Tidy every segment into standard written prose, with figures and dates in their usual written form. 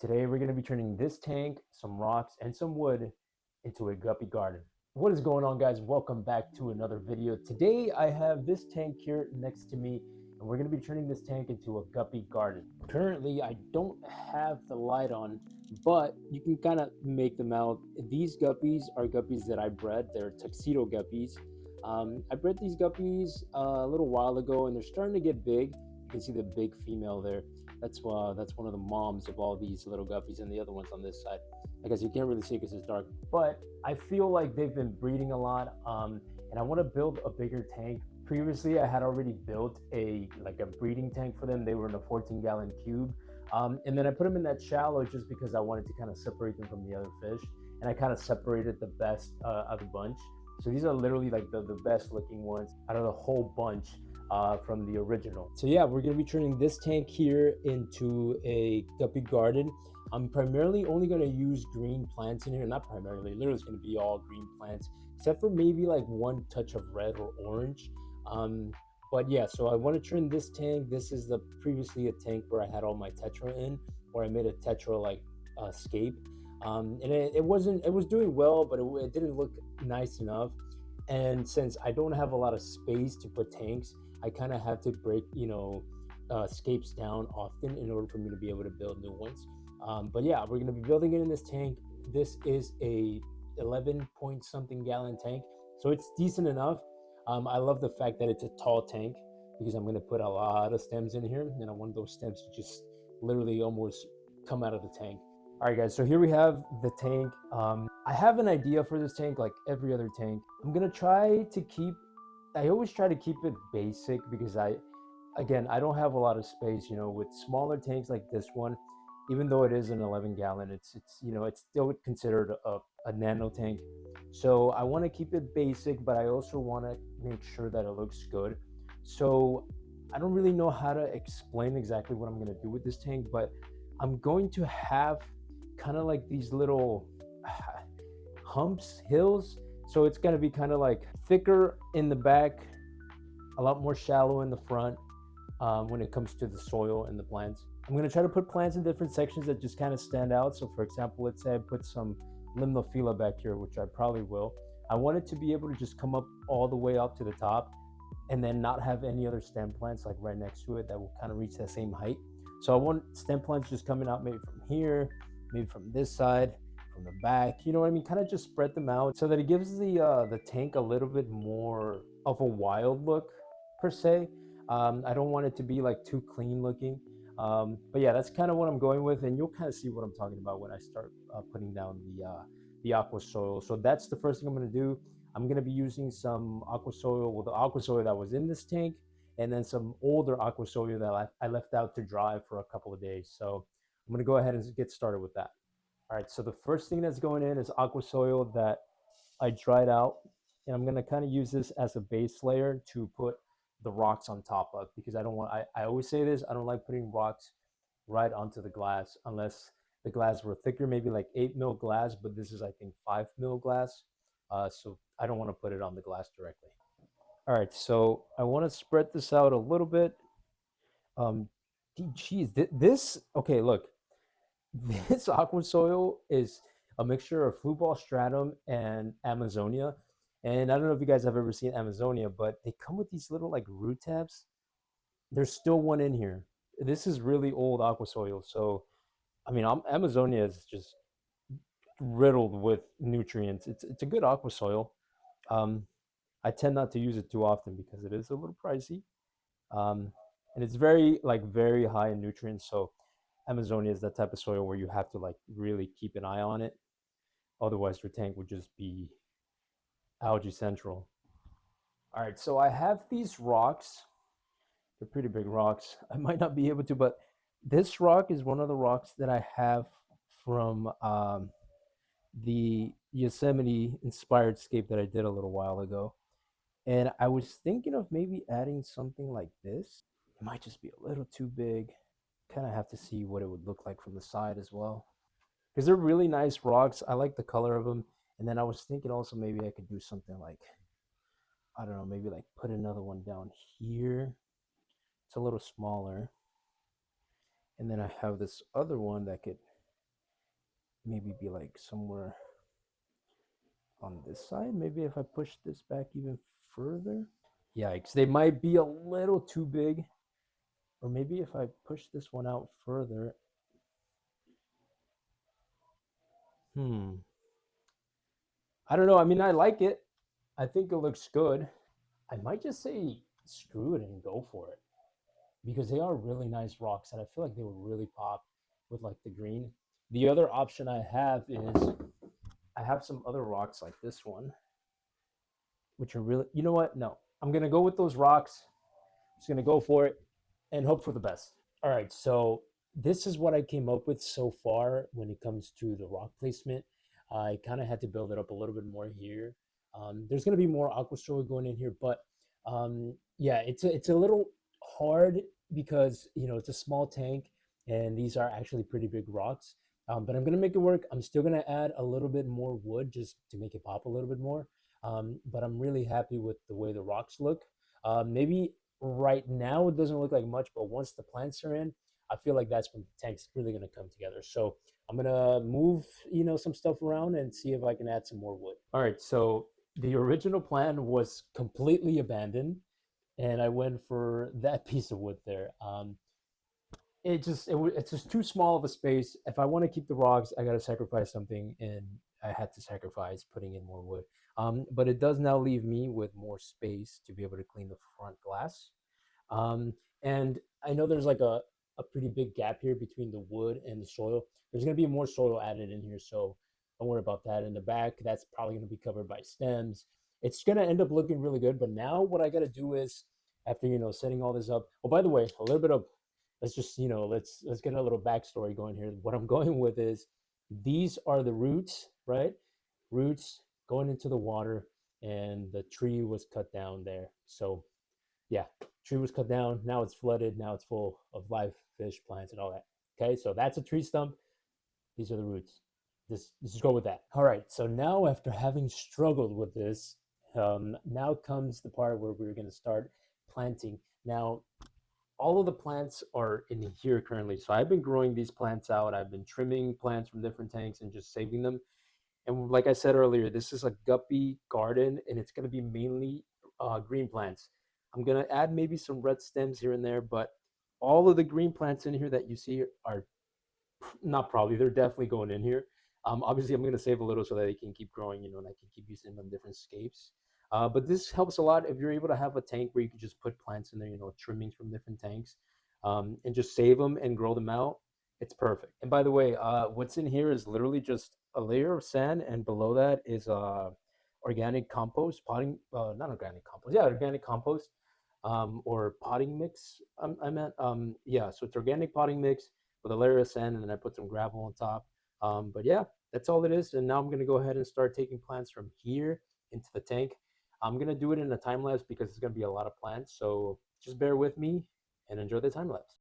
Today we're going to be turning this tank, some rocks, and some wood into a guppy garden. What is going on, guys? Welcome back to another video. Today I have this tank here next to me, and we're going to be turning this tank into a guppy garden. Currently I don't have the light on, but you can kind of make them out. These guppies are guppies that I bred. They're tuxedo guppies. I bred these guppies a little while ago, and they're starting to get big. You can see the big female there. That's one of the moms of all these little guppies, and the other one's on this side. I guess you can't really see because it's dark, but I feel like they've been breeding a lot, and I want to build a bigger tank. Previously, I had already built a breeding tank for them. They were in a 14-gallon cube, and then I put them in that shallow just because I wanted to kind of separate them from the other fish, and I kind of separated the best of the bunch. So these are literally like the best looking ones out of the whole bunch. From the original. So yeah, we're gonna be turning this tank here into a guppy garden. I'm primarily only gonna use green plants in here. Not primarily, literally it's gonna be all green plants, except for maybe like one touch of red or orange. But yeah, so I want to turn this tank. This is the previously a tank where I had all my tetra in, where I made a tetra like SCAPE. And it was doing well, but it didn't look nice enough. And since I don't have a lot of space to put tanks, I kind of have to break, scapes down often in order for me to be able to build new ones. But yeah, we're gonna be building it in this tank. This is a 11 point something gallon tank, so it's decent enough. I love the fact that it's a tall tank because I'm gonna put a lot of stems in here, and I want those stems to just literally almost come out of the tank. All right, guys, so here we have the tank. I have an idea for this tank like every other tank. I'm gonna try to keep, I always try to keep it basic because again, I don't have a lot of space, with smaller tanks like this one. Even though it is an 11 gallon, it's still considered a nano tank. So I want to keep it basic, but I also want to make sure that it looks good. So I don't really know how to explain exactly what I'm going to do with this tank, but I'm going to have kind of like these little humps, hills. So it's going to be kind of like thicker in the back, a lot more shallow in the front when it comes to the soil and the plants. I'm going to try to put plants in different sections that just kind of stand out. So for example, let's say I put some limnophylla back here, which I probably will. I want it to be able to just come up all the way up to the top and then not have any other stem plants like right next to it that will kind of reach that same height. So I want stem plants just coming out maybe from here, maybe from this side, from the back, you know what I mean? Kind of just spread them out so that it gives the tank a little bit more of a wild look per se. I don't want it to be like too clean looking. But yeah, that's kind of what I'm going with, and you'll kind of see what I'm talking about when I start putting down the aqua soil. So that's the first thing I'm going to do. I'm going to be using some aqua soil, well, the aqua soil that was in this tank, and then some older aqua soil that I left out to dry for a couple of days. So I'm going to go ahead and get started with that. All right, so the first thing that's going in is aqua soil that I dried out, and I'm going to kind of use this as a base layer to put the rocks on top of, because I always say this, I don't like putting rocks right onto the glass unless the glass were thicker, maybe like 8 mil glass, but this is I think 5 mil glass. So I don't want to put it on the glass directly. All right, so I want to spread this out a little bit. Geez, this, okay, look, this aqua soil is a mixture of fluval stratum and Amazonia. And I don't know if you guys have ever seen Amazonia, but they come with these little like root tabs. There's still one in here. This is really old aqua soil. So, I mean, Amazonia is just riddled with nutrients. It's a good aqua soil. Um, I tend not to use it too often because it is a little pricey. Um, and it's very high in nutrients. So Amazonia is that type of soil where you have to like really keep an eye on it. Otherwise, your tank would just be algae central. All right, so I have these rocks. They're pretty big rocks. I might not be able to, but this rock is one of the rocks that I have from the Yosemite inspired scape that I did a little while ago. And I was thinking of maybe adding something like this. It might just be a little too big. Kind of have to see what it would look like from the side as well. Because they're really nice rocks. I like the color of them. And then I was thinking also maybe I could do something like, I don't know, maybe like put another one down here. It's a little smaller. And then I have this other one that could maybe be like somewhere on this side. Maybe if I push this back even further. Yikes, they might be a little too big. Or maybe if I push this one out further. I don't know. I mean, I like it. I think it looks good. I might just say screw it and go for it because they are really nice rocks and I feel like they would really pop with like the green. The other option I have is I have some other rocks like this one, which are really, you know what? No, I'm going to go with those rocks. I'm just going to go for it and hope for the best. All right, so this is what I came up with so far when it comes to the rock placement. I kind of had to build it up a little bit more here. There's going to be more aqua soil going in here, but yeah, it's a little hard because you know it's a small tank and these are actually pretty big rocks. But I'm going to make it work. I'm still going to add a little bit more wood just to make it pop a little bit more. But I'm really happy with the way the rocks look. Maybe right now it doesn't look like much, but once the plants are in, I feel like that's when the tank's really going to come together. So I'm going to move, you know, some stuff around and see if I can add some more wood. All right, so the original plan was completely abandoned and I went for that piece of wood there. It's just too small of a space. If I want to keep the rocks, I got to sacrifice something, and I had to sacrifice putting in more wood. But it does now leave me with more space to be able to clean the front glass. Um, and I know there's like a pretty big gap here between the wood and the soil. There's going to be more soil added in here, so don't worry about that. In the back, that's probably going to be covered by stems. It's going to end up looking really good. But now what I got to do is, after you know setting all this up. Oh, by the way, a little bit of let's just you know let's get a little backstory going here. What I'm going with is these are the roots, right? Roots going into the water, and the tree was cut down there. So yeah, tree was cut down. Now it's flooded. Now it's full of live fish, plants, and all that. Okay, so that's a tree stump. These are the roots. Let's just go with that. All right. So now, after having struggled with this, now comes the part where we're going to start planting. Now, all of the plants are in here currently. So I've been growing these plants out. I've been trimming plants from different tanks and just saving them. And like I said earlier, this is a guppy garden, and it's going to be mainly green plants. I'm going to add maybe some red stems here and there, but all of the green plants in here that you see are not probably, they're definitely going in here. Obviously, I'm going to save a little so that they can keep growing, you know, and I can keep using them different scapes. But this helps a lot if you're able to have a tank where you can just put plants in there, you know, trimmings from different tanks, and just save them and grow them out. It's perfect. And by the way, what's in here is literally just a layer of sand, and below that is organic compost, potting, not organic compost, yeah, organic compost, or potting mix. I meant, yeah, so it's organic potting mix with a layer of sand, and then I put some gravel on top. But yeah, that's all it is. And now I'm gonna go ahead and start taking plants from here into the tank. I'm gonna do it in a time lapse because it's gonna be a lot of plants. So just bear with me and enjoy the time lapse.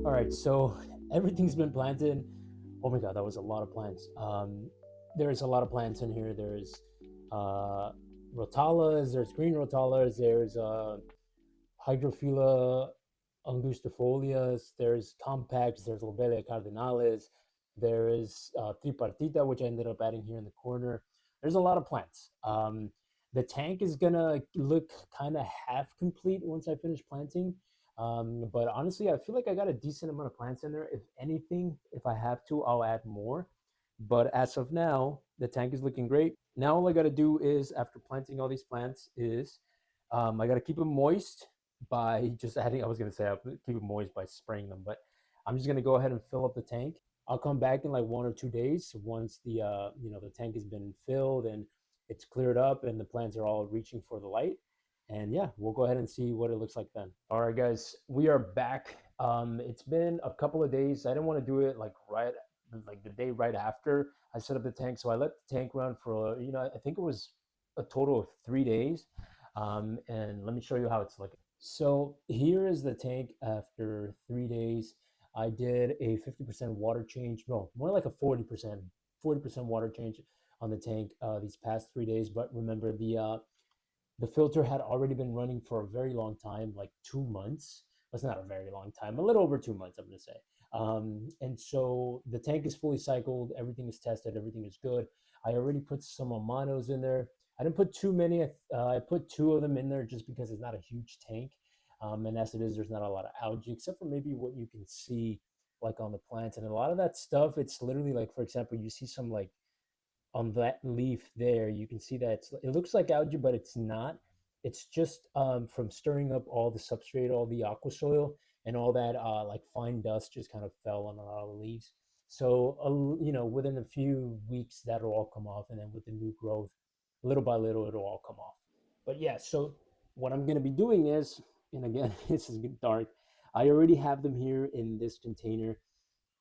All right, so everything's been planted. Oh my God, that was a lot of plants. There's a lot of plants in here. There's uh, rotalas, there's green rotalas, there's Hydrophila angustifolias, there's compacts, there's Lobelia cardinalis, there is tripartita, which I ended up adding here in the corner. There's a lot of plants. The tank is gonna look kind of half complete once I finish planting. But honestly, I feel like I got a decent amount of plants in there. If anything, if I have to, I'll add more. But as of now, the tank is looking great. Now all I got to do is, after planting all these plants, is I got to keep them moist by just adding. I was gonna say I'll keep it moist by spraying them, but I'm just gonna go ahead and fill up the tank. I'll come back in like 1 or 2 days once the the tank has been filled and it's cleared up and the plants are all reaching for the light. And yeah, we'll go ahead and see what it looks like then. All right, guys, we are back. It's been a couple of days. I didn't want to do it like the day right after I set up the tank. So I let the tank run for, I think it was a total of 3 days. And let me show you how it's looking. So here is the tank after 3 days. I did a 50% water change, no, more like a 40% water change on the tank these past 3 days. But remember, the filter had already been running for a very long time, like 2 months. That's not a very long time, a little over 2 months, I'm going to say. And so the tank is fully cycled, everything is tested, everything is good. I already put some amanos in there. I didn't put too many. I put 2 of them in there just because it's not a huge tank. And as it is, there's not a lot of algae, except for maybe what you can see like on the plants. And a lot of that stuff, it's literally like, for example, you see some like on that leaf there, you can see that it looks like algae, but it's not. It's just from stirring up all the substrate, all the aqua soil, and all that like fine dust just kind of fell on a lot of the leaves. So within a few weeks, that'll all come off, and then with the new growth, little by little, it'll all come off. But yeah, so what I'm gonna be doing is, and again, this is getting dark. I already have them here in this container.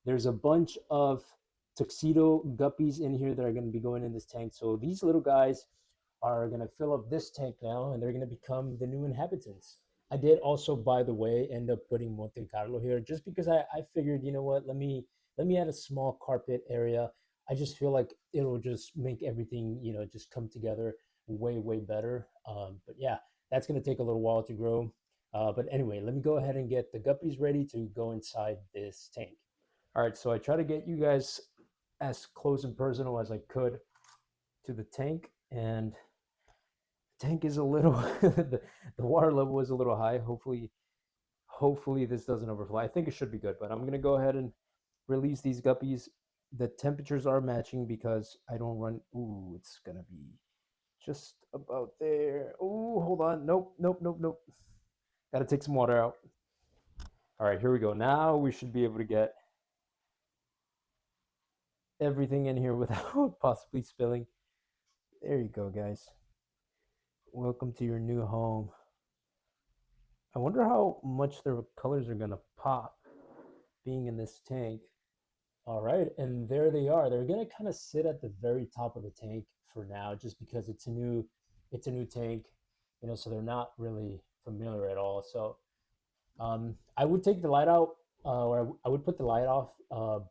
There's a bunch of tuxedo guppies in here that are going to be going in this tank. So these little guys are going to fill up this tank now, and they're going to become the new inhabitants. I did also, by the way, end up putting Monte Carlo here just because I figured, you know what, let me add a small carpet area. I just feel like it'll just make everything, just come together way better. But yeah, that's going to take a little while to grow. But anyway, let me go ahead and get the guppies ready to go inside this tank. All right, so I try to get you guys as close and personal as I could to the tank, and the tank is a little the water level is a little high. Hopefully this doesn't overflow. I think it should be good, but I'm gonna go ahead and release these guppies. The temperatures are matching because I don't run. Ooh, it's gonna be just about there. Ooh, hold on. Nope. Gotta take some water out. All right, here we go. Now we should be able to get everything in here without possibly spilling. There you go, guys. Welcome to your new home. I wonder how much their colors are gonna pop being in this tank. All right, and there they are. They're gonna kind of sit at the very top of the tank for now, just because it's a new tank, so they're not really familiar at all. So I would take the light out, or I would put the light off,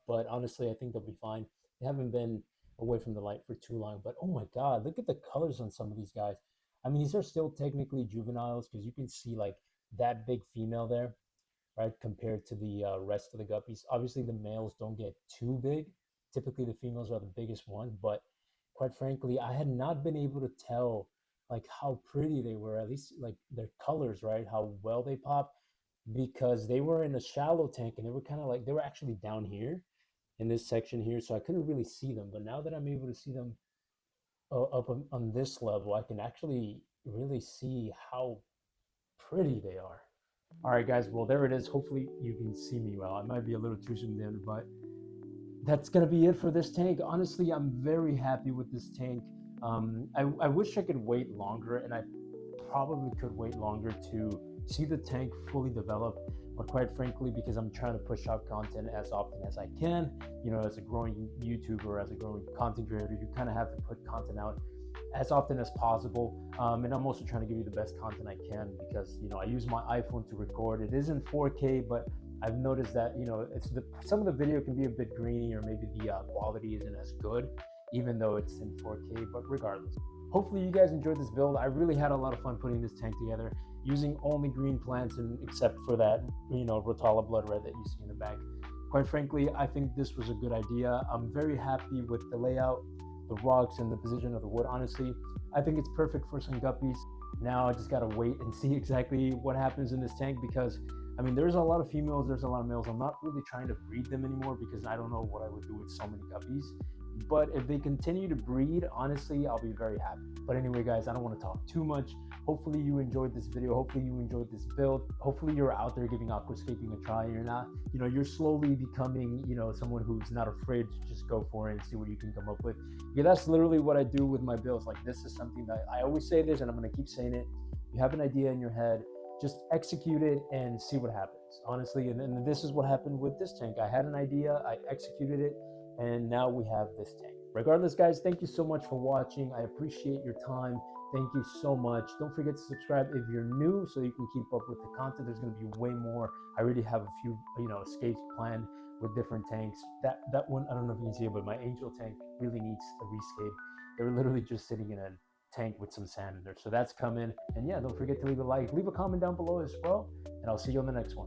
but honestly, I think they'll be fine. They haven't been away from the light for too long. But oh my God, look at the colors on some of these guys. I mean, these are still technically juveniles because you can see like that big female there, right, compared to the rest of the guppies. Obviously, the males don't get too big. Typically, the females are the biggest one. But quite frankly, I had not been able to tell like how pretty they were, at least like their colors, right, how well they pop, because they were in a shallow tank and they were kind of like, they were actually down here in this section here, so I couldn't really see them. But now that I'm able to see them up on this level, I can actually really see how pretty they are. All right, guys, well, there it is. Hopefully you can see me well. I might be a little too zoomed in, but that's gonna be it for this tank. Honestly, I'm very happy with this tank. I wish I could wait longer, and I probably could wait longer to see the tank fully develop, but quite frankly, because I'm trying to push out content as often as I can, as a growing YouTuber, as a growing content creator, you kind of have to put content out as often as possible. And I'm also trying to give you the best content I can because, I use my iPhone to record. It is in 4K, but I've noticed that, some of the video can be a bit grainy, or maybe the quality isn't as good, even though it's in 4K, but regardless. Hopefully you guys enjoyed this build. I really had a lot of fun putting this tank together, using only green plants, and except for that, Rotala blood red that you see in the back. Quite frankly, I think this was a good idea. I'm very happy with the layout, the rocks, and the position of the wood. Honestly, I think it's perfect for some guppies. Now I just gotta wait and see exactly what happens in this tank, because I mean, there's a lot of females, there's a lot of males. I'm not really trying to breed them anymore because I don't know what I would do with so many guppies. But if they continue to breed, honestly, I'll be very happy. But anyway, guys, I don't want to talk too much. Hopefully you enjoyed this video. Hopefully you enjoyed this build. Hopefully you're out there giving aquascaping a try. You're not, you're slowly becoming, someone who's not afraid to just go for it and see what you can come up with. Yeah, that's literally what I do with my builds. Like, this is something that I always say this, and I'm going to keep saying it. You have an idea in your head, just execute it and see what happens, honestly. And this is what happened with this tank. I had an idea, I executed it, and now we have this tank. Regardless, guys, thank you so much for watching. I appreciate your time. Thank you so much. Don't forget to subscribe if you're new so you can keep up with the content. There's going to be way more. I already have a few, escapes planned with different tanks. That one, I don't know if you can see it, but my angel tank really needs a rescape. They're literally just sitting in a tank with some sand in there. So that's coming. And yeah, don't forget to leave a like, leave a comment down below as well. And I'll see you on the next one.